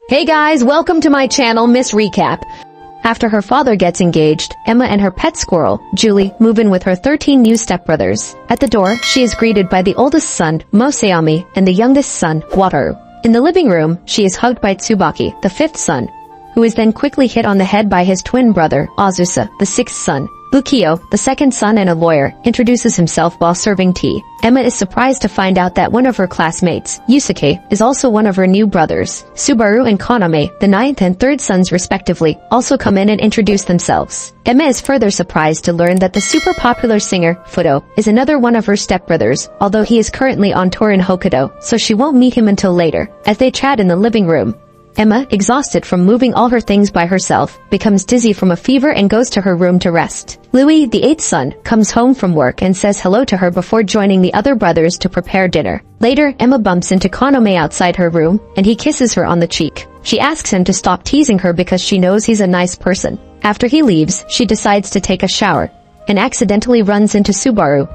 Hey guys, welcome to my channel, Miss Recap. After her father gets engaged, Emma and her pet squirrel, Julie, move in with her 13 new stepbrothers. At the door, she is greeted by the oldest son, Moseami, and the youngest son, Wataru. In the living room, she is hugged by Tsubaki, the fifth son, who is then quickly hit on the head by his twin brother, Azusa, the sixth son. Lukio, the second son and a lawyer, introduces himself while serving tea. Emma is surprised to find out that one of her classmates, Yusuke, is also one of her new brothers. Subaru and Kaname, the ninth and third sons respectively, also come in and introduce themselves. Emma is further surprised to learn that the super popular singer, Futo, is another one of her stepbrothers, although he is currently on tour in Hokkaido, so she won't meet him until later. As they chat in the living room, Emma, exhausted from moving all her things by herself, becomes dizzy from a fever and goes to her room to rest. Louis, the eighth son, comes home from work and says hello to her before joining the other brothers to prepare dinner. Later, Emma bumps into Kaname outside her room, and he kisses her on the cheek. She asks him to stop teasing her because she knows he's a nice person. After he leaves, she decides to take a shower, and accidentally runs into Subaru,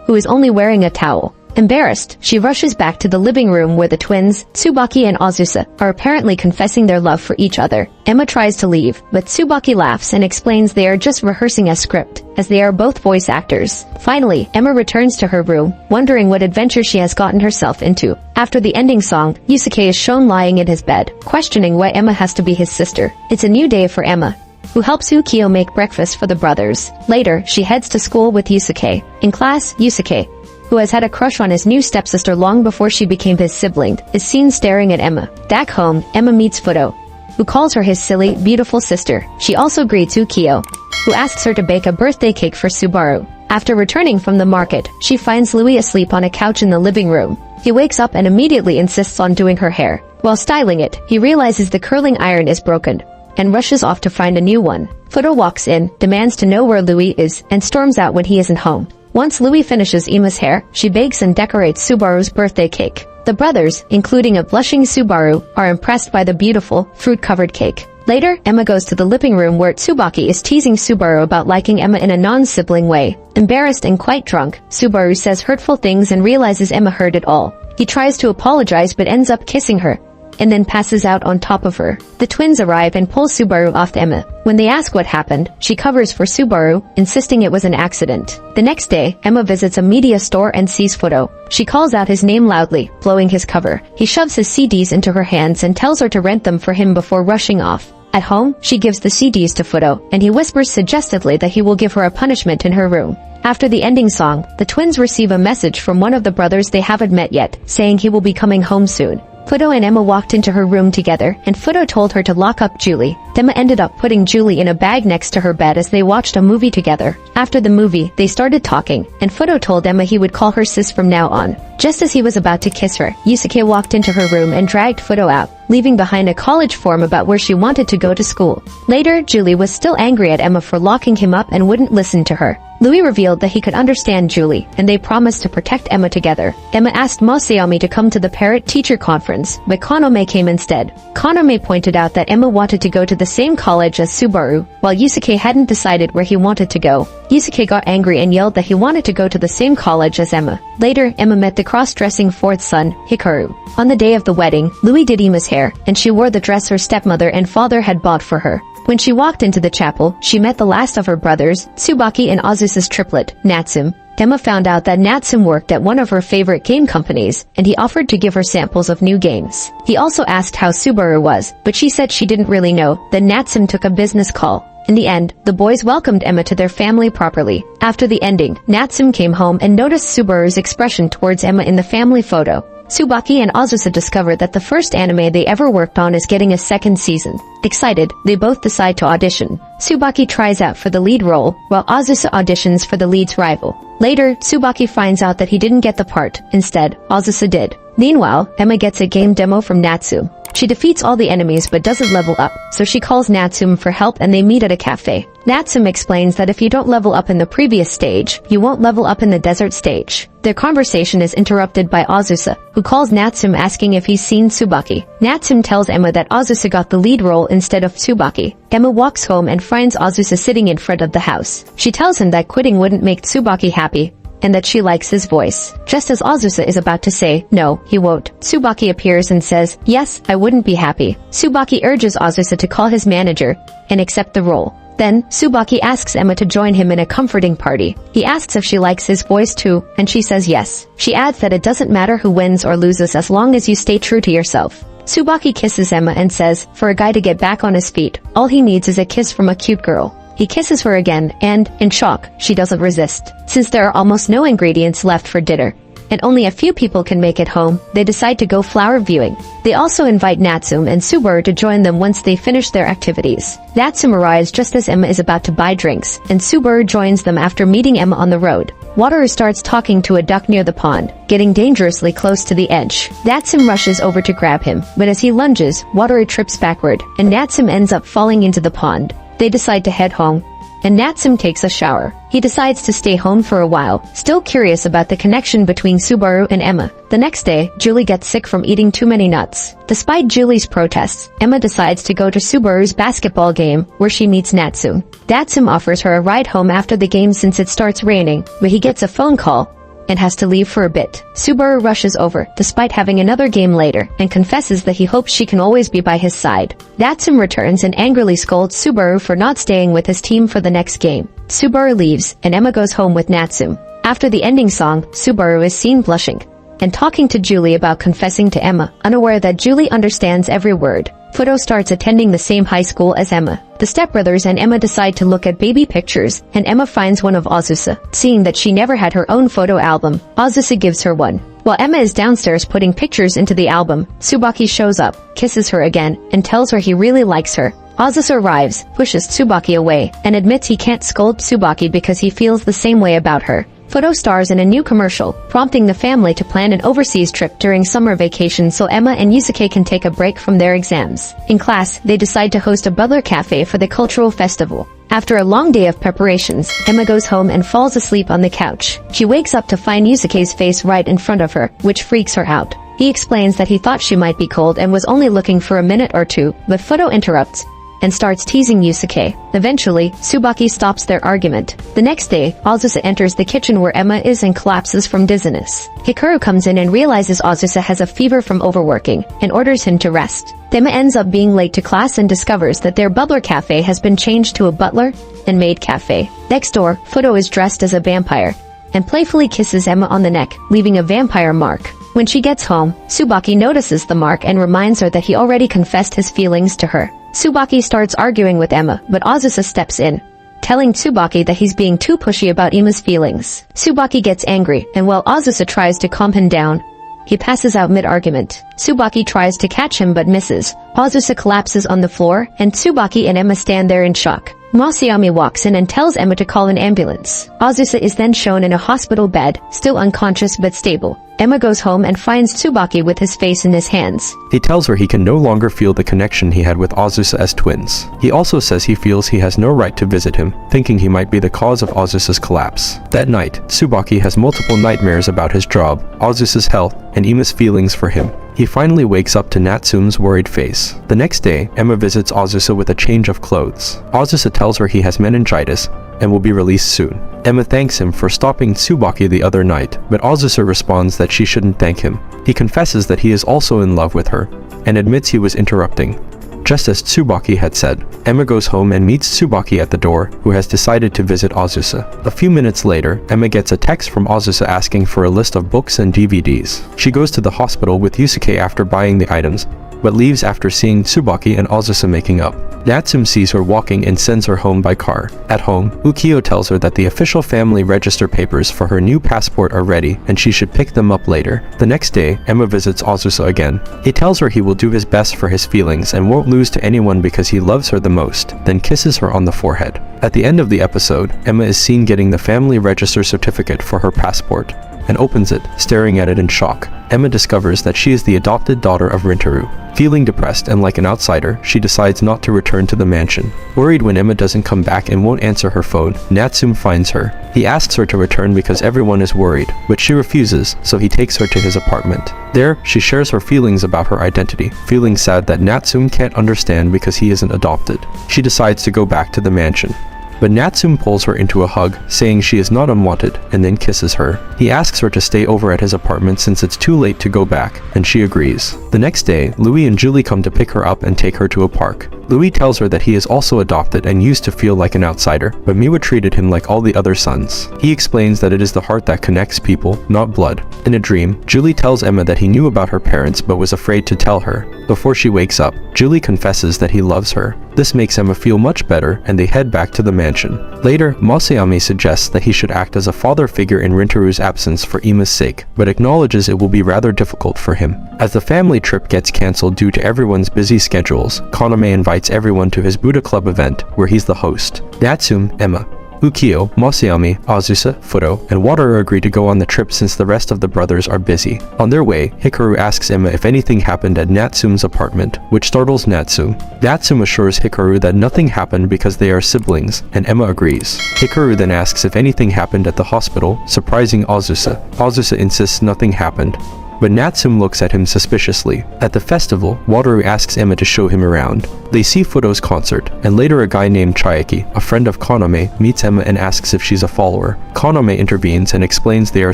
who is only wearing a towel. Embarrassed, she rushes back to the living room where the twins, Tsubaki and Azusa, are apparently confessing their love for each other. Emma tries to leave, but Tsubaki laughs and explains they are just rehearsing a script, as they are both voice actors. Finally, Emma returns to her room, wondering what adventure she has gotten herself into. After the ending song, Yusuke is shown lying in his bed, questioning why Emma has to be his sister. It's a new day for Emma, who helps Ukio make breakfast for the brothers. Later, she heads to school with Yusuke. In class, Yusuke, who has had a crush on his new stepsister long before she became his sibling, is seen staring at Emma. Back home, Emma meets Futo, who calls her his silly, beautiful sister. She also greets Ukio, who asks her to bake a birthday cake for Subaru. After returning from the market, she finds Louis asleep on a couch in the living room. He wakes up and immediately insists on doing her hair. While styling it, he realizes the curling iron is broken, and rushes off to find a new one. Futo walks in, demands to know where Louis is, and storms out when he isn't home. Once Louis finishes Emma's hair, she bakes and decorates Subaru's birthday cake. The brothers, including a blushing Subaru, are impressed by the beautiful, fruit-covered cake. Later, Emma goes to the living room where Tsubaki is teasing Subaru about liking Emma in a non-sibling way. Embarrassed and quite drunk, Subaru says hurtful things and realizes Emma heard it all. He tries to apologize but ends up kissing her, and then passes out on top of her. The twins arrive and pull Subaru off Emma. When they ask what happened, she covers for Subaru, insisting it was an accident. The next day, Emma visits a media store and sees Futo. She calls out his name loudly, blowing his cover. He shoves his CDs into her hands and tells her to rent them for him before rushing off. At home, she gives the CDs to Futo, and he whispers suggestively that he will give her a punishment in her room. After the ending song, the twins receive a message from one of the brothers they haven't met yet, saying he will be coming home soon. Futo and Emma walked into her room together, and Futo told her to lock up Julie. Emma ended up putting Julie in a bag next to her bed as they watched a movie together. After the movie, they started talking, and Futo told Emma he would call her sis from now on. Just as he was about to kiss her, Yusuke walked into her room and dragged Futo out, leaving behind a college form about where she wanted to go to school. Later, Julie was still angry at Emma for locking him up and wouldn't listen to her. Louis revealed that he could understand Julie, and they promised to protect Emma together. Emma asked Moseami to come to the parent-teacher conference, but Kaname came instead. Kaname pointed out that Emma wanted to go to the same college as Subaru, while Yusuke hadn't decided where he wanted to go. Yusuke got angry and yelled that he wanted to go to the same college as Emma. Later, Emma met the cross-dressing fourth son, Hikaru. On the day of the wedding, Louis did Emma's hair, and she wore the dress her stepmother and father had bought for her. When she walked into the chapel, she met the last of her brothers, Tsubaki and Azusa's triplet, Natsum. Emma found out that Natsum worked at one of her favorite game companies, and he offered to give her samples of new games. He also asked how Subaru was, but she said she didn't really know. Then Natsum took a business call. In the end, the boys welcomed Emma to their family properly. After the ending, Natsum came home and noticed Subaru's expression towards Emma in the family photo. Tsubaki and Azusa discover that the first anime they ever worked on is getting a second season. Excited, they both decide to audition. Tsubaki tries out for the lead role, while Azusa auditions for the lead's rival. Later, Tsubaki finds out that he didn't get the part. Instead, Azusa did. Meanwhile, Emma gets a game demo from Natsum. She defeats all the enemies but doesn't level up, so she calls Natsum for help and they meet at a cafe. Natsum explains that if you don't level up in the previous stage, you won't level up in the desert stage. Their conversation is interrupted by Azusa, who calls Natsum asking if he's seen Tsubaki. Natsum tells Emma that Azusa got the lead role instead of Tsubaki. Emma walks home and finds Azusa sitting in front of the house. She tells him that quitting wouldn't make Tsubaki happy, and that she likes his voice. Just as Azusa is about to say, no, he won't, Tsubaki appears and says, yes, I wouldn't be happy. Tsubaki urges Azusa to call his manager and accept the role. Then, Tsubaki asks Emma to join him in a comforting party. He asks if she likes his voice too, and she says yes. She adds that it doesn't matter who wins or loses as long as you stay true to yourself. Tsubaki kisses Emma and says, for a guy to get back on his feet, all he needs is a kiss from a cute girl. He kisses her again, and, in shock, she doesn't resist. Since there are almost no ingredients left for dinner, and only a few people can make it home, they decide to go flower viewing. They also invite Natsume and Subaru to join them once they finish their activities. Natsume arrives just as Emma is about to buy drinks, and Subaru joins them after meeting Emma on the road. Wataru starts talking to a duck near the pond, getting dangerously close to the edge. Natsume rushes over to grab him, but as he lunges, Wataru trips backward, and Natsume ends up falling into the pond. They decide to head home, and Natsume takes a shower. He decides to stay home for a while, still curious about the connection between Subaru and Emma. The next day, Julie gets sick from eating too many nuts. Despite Julie's protests, Emma decides to go to Subaru's basketball game, where she meets Natsume. Natsume offers her a ride home after the game since it starts raining, but he gets a phone call and has to leave for a bit. Subaru rushes over, despite having another game later, and confesses that he hopes she can always be by his side. Natsume returns and angrily scolds Subaru for not staying with his team for the next game. Subaru leaves, and Emma goes home with Natsume. After the ending song, Subaru is seen blushing and talking to Julie about confessing to Emma, unaware that Julie understands every word. Futo starts attending the same high school as Emma. The stepbrothers and Emma decide to look at baby pictures, and Emma finds one of Azusa. Seeing that she never had her own photo album, Azusa gives her one. While Emma is downstairs putting pictures into the album, Tsubaki shows up, kisses her again, and tells her he really likes her. Azusa arrives, pushes Tsubaki away, and admits he can't scold Tsubaki because he feels the same way about her. Futo stars in a new commercial, prompting the family to plan an overseas trip during summer vacation so Emma and Yusuke can take a break from their exams. In class, they decide to host a butler cafe for the cultural festival. After a long day of preparations, Emma goes home and falls asleep on the couch. She wakes up to find Yusuke's face right in front of her, which freaks her out. He explains that he thought she might be cold and was only looking for a minute or two, but Futo interrupts and starts teasing Yusuke. Eventually, Tsubaki stops their argument. The next day, Azusa enters the kitchen where Emma is and collapses from dizziness. Hikaru comes in and realizes Azusa has a fever from overworking, and orders him to rest. Emma ends up being late to class and discovers that their butler cafe has been changed to a butler and maid cafe. Next door, Futo is dressed as a vampire, and playfully kisses Emma on the neck, leaving a vampire mark. When she gets home, Tsubaki notices the mark and reminds her that he already confessed his feelings to her. Tsubaki starts arguing with Emma, but Azusa steps in, telling Tsubaki that he's being too pushy about Emma's feelings. Tsubaki gets angry, and while Azusa tries to calm him down, he passes out mid-argument. Tsubaki tries to catch him but misses. Azusa collapses on the floor, and Tsubaki and Emma stand there in shock. Masayami walks in and tells Emma to call an ambulance. Azusa is then shown in a hospital bed, still unconscious but stable. Emma goes home and finds Tsubaki with his face in his hands. He tells her he can no longer feel the connection he had with Azusa as twins. He also says he feels he has no right to visit him, thinking he might be the cause of Azusa's collapse. That night, Tsubaki has multiple nightmares about his job, Azusa's health, and Emma's feelings for him. He finally wakes up to Natsume's worried face. The next day, Emma visits Azusa with a change of clothes. Azusa tells her he has meningitis and will be released soon. Emma thanks him for stopping Tsubaki the other night, but Azusa responds that she shouldn't thank him. He confesses that he is also in love with her, and admits he was interrupting. Just as Tsubaki had said, Emma goes home and meets Tsubaki at the door, who has decided to visit Azusa. A few minutes later, Emma gets a text from Azusa asking for a list of books and DVDs. She goes to the hospital with Yusuke after buying the items, but leaves after seeing Tsubaki and Azusa making up. Natsume sees her walking and sends her home by car. At home, Ukiyo tells her that the official family register papers for her new passport are ready and she should pick them up later. The next day, Emma visits Azusa again. He tells her he will do his best for his feelings and won't lose to anyone because he loves her the most, then kisses her on the forehead. At the end of the episode, Emma is seen getting the family register certificate for her passport, and opens it, staring at it in shock. Emma discovers that she is the adopted daughter of Rintaru. Feeling depressed and like an outsider, she decides not to return to the mansion. Worried when Emma doesn't come back and won't answer her phone, Natsume finds her. He asks her to return because everyone is worried, but she refuses, so he takes her to his apartment. There, she shares her feelings about her identity, feeling sad that Natsume can't understand because he isn't adopted. She decides to go back to the mansion. but Natsume pulls her into a hug, saying she is not unwanted, and then kisses her. He asks her to stay over at his apartment since it's too late to go back, and she agrees. The next day, Louis and Julie come to pick her up and take her to a park. Louis tells her that he is also adopted and used to feel like an outsider, but Miwa treated him like all the other sons. He explains that it is the heart that connects people, not blood. In a dream, Julie tells Emma that he knew about her parents but was afraid to tell her. Before she wakes up, Julie confesses that he loves her. This makes Emma feel much better, and they head back to the mansion. Later, Masayami suggests that he should act as a father figure in Rintaru's absence for Ima's sake, but acknowledges it will be rather difficult for him. As the family trip gets cancelled due to everyone's busy schedules, Kaname invites everyone to his Buddha Club event, where he's the host. Natsume, Emma, Ukyo, Masayami, Azusa, Futo, and Wataru agree to go on the trip since the rest of the brothers are busy. On their way, Hikaru asks Emma if anything happened at Natsume's apartment, which startles Natsume. Natsume assures Hikaru that nothing happened because they are siblings, and Emma agrees. Hikaru then asks if anything happened at the hospital, surprising Azusa. Azusa insists nothing happened, but Natsume looks at him suspiciously. At the festival, Wataru asks Emma to show him around. They see Futo's concert, and later a guy named Chiaki, a friend of Kaname, meets Emma and asks if she's a follower. Kaname intervenes and explains they are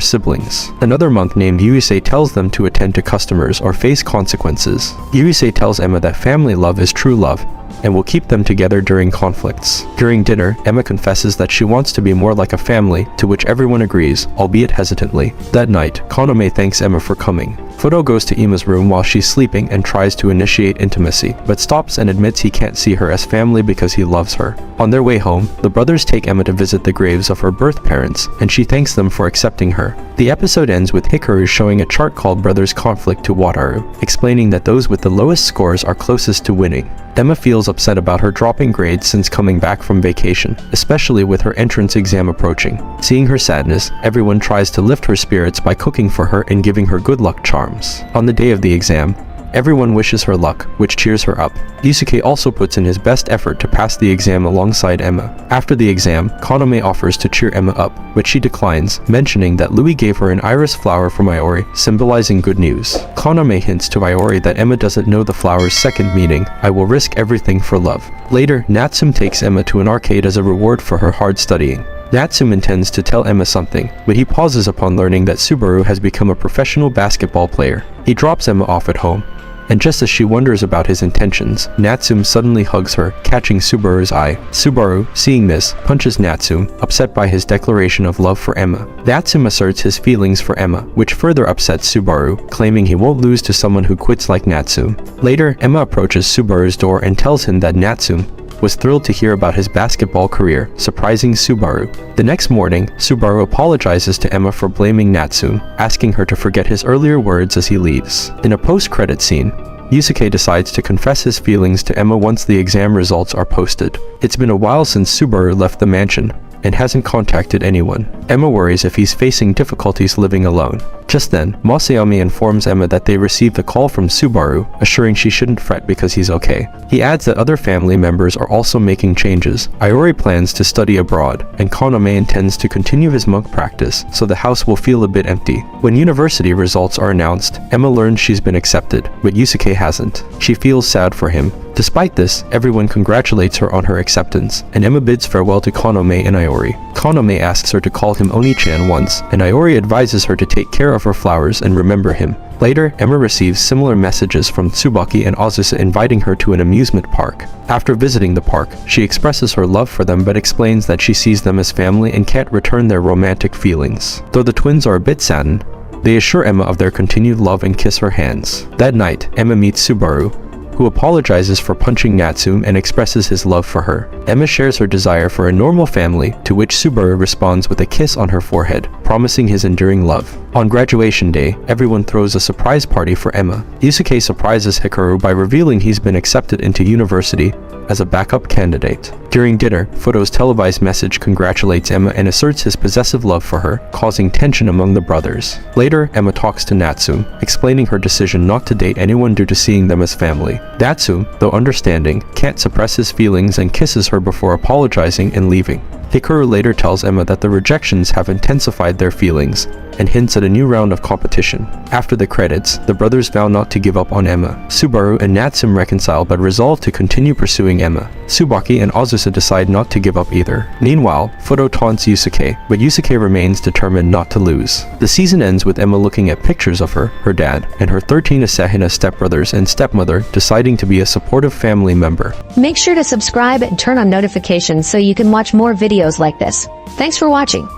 siblings. Another monk named Yusuke tells them to attend to customers or face consequences. Yusuke tells Emma that family love is true love, and will keep them together during conflicts. During dinner, Emma confesses that she wants to be more like a family, to which everyone agrees, albeit hesitantly. That night, Kaname thanks Emma for coming. Futo goes to Ima's room while she's sleeping and tries to initiate intimacy, but stops and admits he can't see her as family because he loves her. On their way home, the brothers take Emma to visit the graves of her birth parents, and she thanks them for accepting her. The episode ends with Hikaru showing a chart called Brothers Conflict to Wataru, explaining that those with the lowest scores are closest to winning. Emma feels upset about her dropping grades since coming back from vacation, especially with her entrance exam approaching. Seeing her sadness, everyone tries to lift her spirits by cooking for her and giving her good luck charms. On the day of the exam, everyone wishes her luck, which cheers her up. Yusuke also puts in his best effort to pass the exam alongside Emma. After the exam, Kaname offers to cheer Emma up, but she declines, mentioning that Louis gave her an iris flower from Iori, symbolizing good news. Kaname hints to Iori that Emma doesn't know the flower's second meaning, I will risk everything for love. Later, Natsume takes Emma to an arcade as a reward for her hard studying. Natsume intends to tell Emma something, but he pauses upon learning that Subaru has become a professional basketball player. He drops Emma off at home, and just as she wonders about his intentions, Natsume suddenly hugs her, catching Subaru's eye. Subaru, seeing this, punches Natsume, upset by his declaration of love for Emma. Natsume asserts his feelings for Emma, which further upsets Subaru, claiming he won't lose to someone who quits like Natsume. Later, Emma approaches Subaru's door and tells him that Natsume was thrilled to hear about his basketball career, surprising Subaru. The next morning, Subaru apologizes to Emma for blaming Natsume, asking her to forget his earlier words as he leaves. In a post-credit scene, Yusuke decides to confess his feelings to Emma once the exam results are posted. It's been a while since Subaru left the mansion, and hasn't contacted anyone. Emma worries if he's facing difficulties living alone. Just then, Masayami informs Emma that they received a call from Subaru, assuring she shouldn't fret because he's okay. He adds that other family members are also making changes. Iori plans to study abroad, and Kaname intends to continue his monk practice, so the house will feel a bit empty. When university results are announced, Emma learns she's been accepted, but Yusuke hasn't. She feels sad for him. Despite this, everyone congratulates her on her acceptance, and Emma bids farewell to Kaname and Iori. Kaname asks her to call him Oni-chan once, and Iori advises her to take care of her flowers and remember him. Later, Emma receives similar messages from Tsubaki and Azusa inviting her to an amusement park. After visiting the park, she expresses her love for them but explains that she sees them as family and can't return their romantic feelings. Though the twins are a bit saddened, they assure Emma of their continued love and kiss her hands. That night, Emma meets Subaru, who apologizes for punching Natsume and expresses his love for her. Emma shares her desire for a normal family, to which Subaru responds with a kiss on her forehead, promising his enduring love. On graduation day, everyone throws a surprise party for Emma. Yusuke surprises Hikaru by revealing he's been accepted into university as a backup candidate. During dinner, Futo's televised message congratulates Emma and asserts his possessive love for her, causing tension among the brothers. Later, Emma talks to Natsume, explaining her decision not to date anyone due to seeing them as family. Natsume, though understanding, can't suppress his feelings and kisses her before apologizing and leaving. Hikaru later tells Emma that the rejections have intensified their feelings, and hints at a new round of competition. After the credits, the brothers vow not to give up on Emma. Subaru and Natsume reconcile but resolve to continue pursuing Emma. Tsubaki and Azusa decide not to give up either. Meanwhile, Futo taunts Yusuke, but Yusuke remains determined not to lose. The season ends with Emma looking at pictures of her dad, and her 13 Asahina stepbrothers and stepmother deciding to be a supportive family member. Make sure to subscribe and turn on notifications so you can watch more videos like this. Thanks for watching.